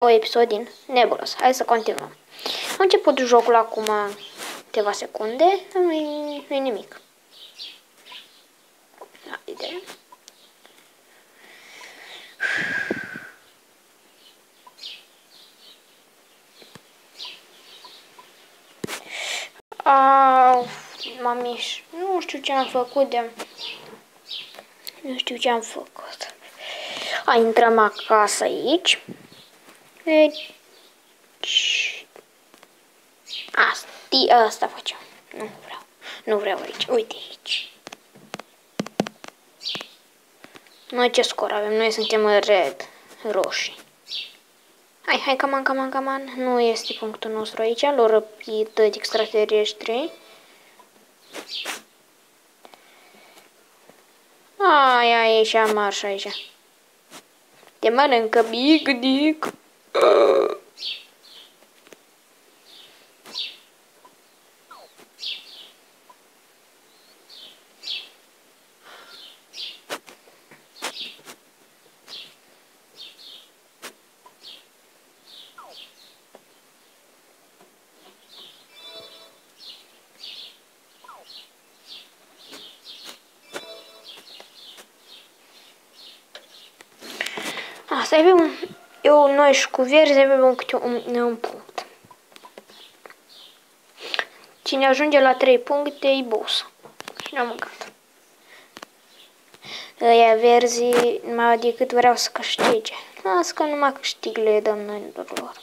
Un episod din Nebulos. Hai să continuăm. Am început jocul acum câteva secunde, nu-i nimic. Haide. Mamiș, nu știu ce am făcut de... Nu știu ce am făcut. Intrăm acasă aici. Deci... Asta facem. Nu vreau. Nu vreau aici. Uite aici. Noi ce scor avem? Noi suntem în red. Roșii. Hai, come on. Nu este punctul nostru aici. L-au răpit extraterestri. Ai, ieșea marș aici. Te mănâncă Big Dick. Asta e noi și cu verzi avem câte un punct. Cine ajunge la 3 puncte e boss. Și ne-am mâncat. Ăia verzi numai decât vreau să câștige. Las că numai câștig le dăm noi lor.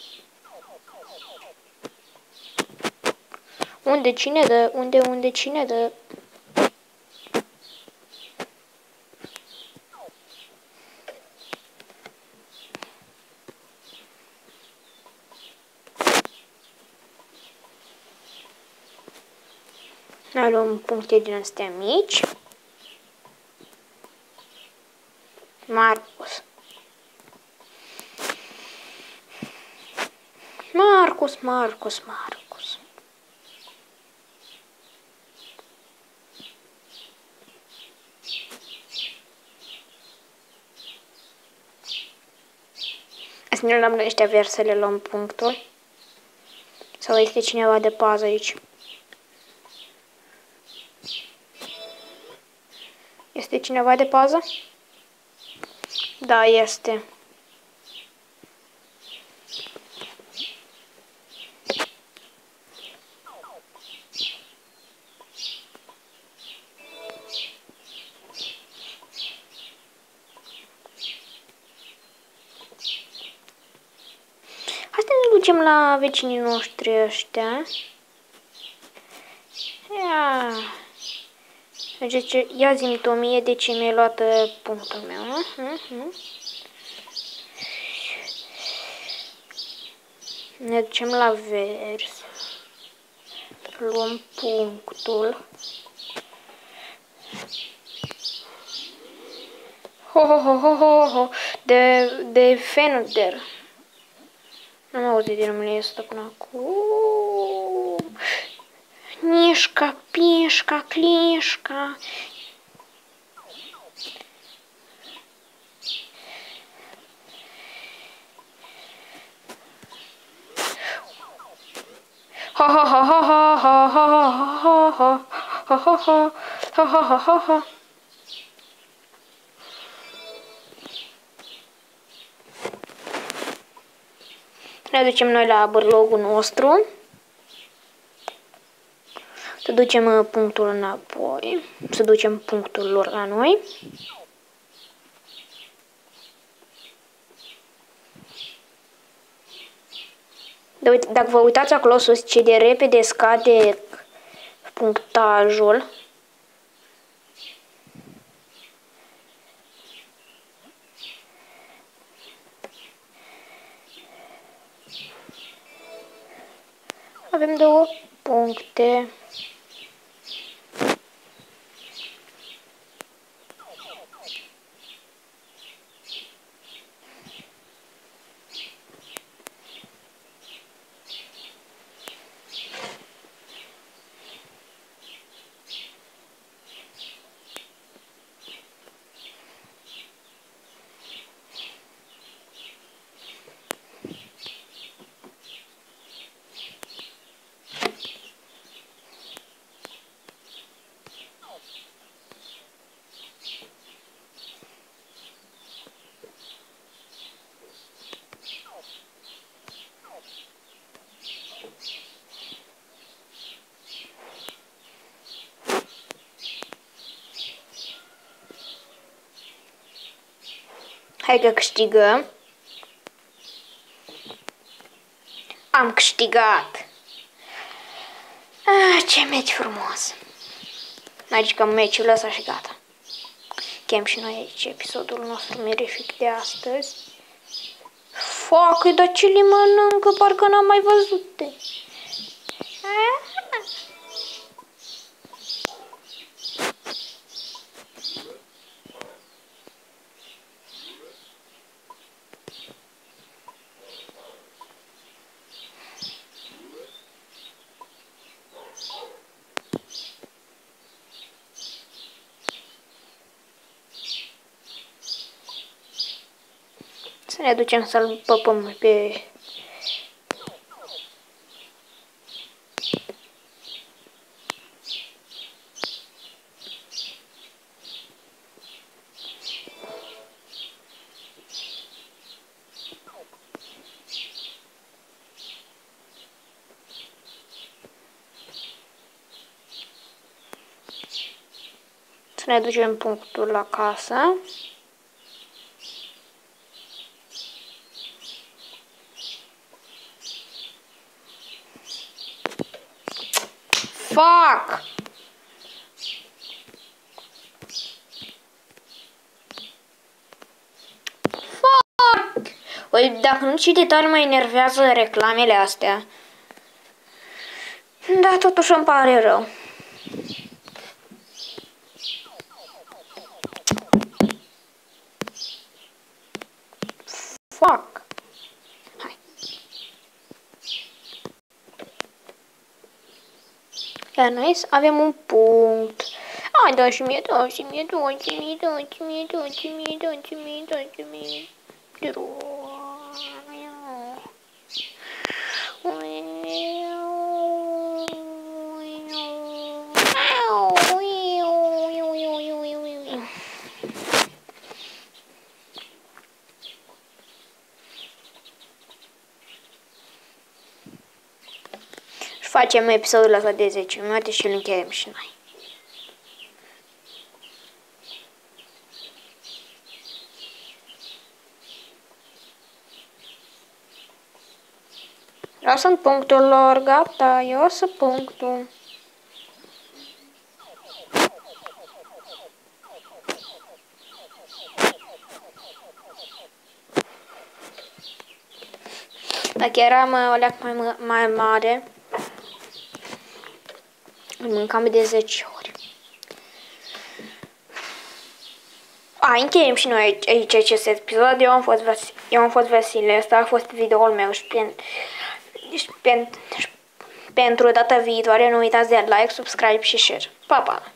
Unde cine dă? Unde cine dă? Noi luăm puncte din astea mici. Marcus. Să ne luăm noi ăștia verzi să le luăm punctul. Sau este cineva de pază aici? Este cineva de pază? Da, este. Hai să ne ducem la vecinii noștri ăștia. Ia zi-mi tu mie de ce mi-ai luat punctul meu. Ne ducem la vers. Luăm punctul. Ho. De Fenudder. Nu am auzit de numele ăsta până acum. Nișca, pișca, clișca. Ha. Ne ducem noi la bărlogul nostru. Să ducem punctul înapoi. Să ducem punctul lor la noi. Dacă vă uitați acolo sus ce de repede scade punctajul. Avem 2 puncte. Hai că câștigăm. Am câștigat. Ce meci frumos. Mai jucăm meciul ăsta și gata. Chem și noi aici episodul nostru mirific de astăzi. Focă, dar ce le mănâncă? Parcă n-am mai văzut. Să ne ducem să-l păpăm pe... Să ne ducem punctul la casă. Fuck! Fuck! Oi, dacă nu știi de tare mă enervează reclamele astea. Da, totuși îmi pare rău. Fuck! Hai. Iar noi avem un punct. Hai, dați-mi, dați-mi, dați-mi, dați-mi, dați-mi, dați-mi, dați-mi. Facem episodul ăsta de 10 minute și îl încheiem și noi. Eu sunt punctul lor, gata, eu sunt punctul. Dacă eram o leac mai mare, îl mâncam de 10 ori. Încheiem și noi aici acest episod. Eu am fost Vasile, ăsta a fost videoul meu și pentru data viitoare nu uitați de like, subscribe și share. Pa, pa!